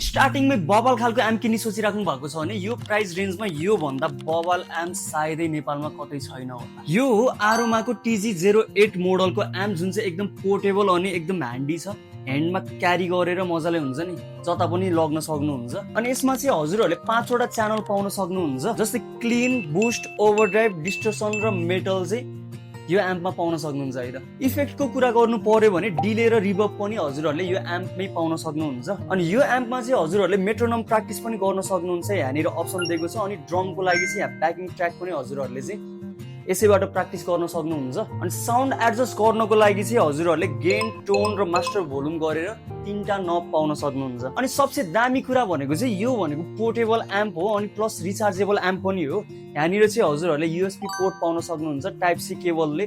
स्टार्टिङमै bubble खालको amp किन्ने सोचिराख्नु भएको छ भने यो प्राइस रेन्जमा यो भन्दा बबल एम्प सायदै नेपालमा कतै छैन होला। यो हो आरोमाको TG08 मोडलको एम्प जुन चाहिँ एकदम पोर्टेबल अनि एकदम ह्यान्डी छ। ह्यान्डमा क्यारी गरेर मजाले हुन्छ नि, जता पनि लग्न सक्नुहुन्छ। अनि यसमा चाहिँ हजुरहरूले 5 वटा च्यानल पाउन सक्नुहुन्छ, जस्तै क्लिन, बुस्ट, ओभरड्राइभ, डिस्टर्सन र मेटल चाहिँ यो एम्पमा पाउन सक्नुहुन्छ है त। इफेक्टको कुरा गर्नु पर्यो भने डिले र रिवर्ब पनि हजुरहरूले यो एम्पमै पाउन सक्नुहुन्छ। अनि यो एम्पमा चाहिँ हजुरहरूले मेट्रोनम प्र्याक्टिस पनि गर्न सक्नुहुन्छ, यहाँनिर अप्सन दिएको छ। अनि ड्रमको लागि चाहिँ यहाँ ब्याकिङ ट्र्याक पनि हजुरहरूले चाहिँ यसैबाट प्र्याक्टिस गर्न सक्नुहुन्छ। अनि साउन्ड एडजस्ट गर्नको लागि चाहिँ हजुरहरूले गेन, टोन र मास्टर भोल्युम गरेर 3टा नब पाउन सक्नुहुन्छ। अनि सबसे दामी कुरा भनेको चाहिँ यो भनेको पोर्टेबल एम्प हो अनि प्लस रिचार्जेबल एम्प पनि हो। यहाँनिर चाहिँ हजुरहरूले USB पोर्ट पाउन सक्नुहुन्छ, टाइप सी केबलले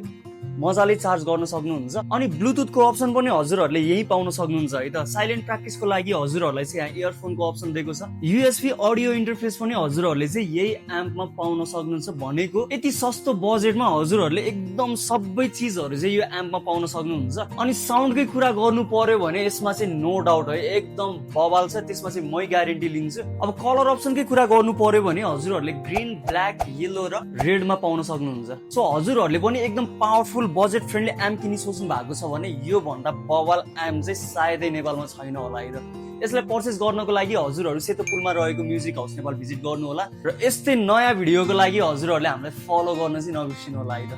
मजाले चार्ज गर्न सक्नुहुन्छ। अनि ब्लुटुथको अप्सन पनि हजुरहरूले यही पाउन सक्नुहुन्छ है त। साइलेन्ट प्र्याक्टिसको लागि हजुरहरूलाई चाहिँ यहाँ इयरफोनको अप्सन दिएको छ। USB अडियो इन्टरफेस पनि हजुरहरूले चाहिँ यही एम्पमा पाउन सक्नुहुन्छ। भनेको यति सस्तो बजेटमा हजुरहरूले एकदम सबै चिजहरू चाहिँ यो एम्पमा पाउन सक्नुहुन्छ। अनि साउन्डकै कुरा गर्नु पर्यो भने यसमा चाहिँ नो डाउट है, एकदम बवाल छ, त्यसमा चाहिँ मै ग्यारेन्टी लिन्छु। अब कलर अप्सनकै कुरा गर्नु पर्यो भने हजुरहरूले ग्रिन, ब्ल्याक, येलो र रेडमा पाउन सक्नुहुन्छ। सो हजुरहरूले पनि एकदम पावरफुल बजेट फ्रेन्डली एम्प किन्ने सोच्नु भएको छ भने यो भन्दा बवाल एम्प चाहिँ सायदै नेपालमा छैन होला है त। यसलाई पर्चेस गर्नको लागि हजुरहरू सेतो पुलमा रहेको म्युजिक हाउस नेपाल भिजिट गर्नु होला र यस्तै नयाँ भिडियोको लागि हजुरहरूले हामीलाई फलो गर्न चाहिँ नबिर्सिनु होला है त।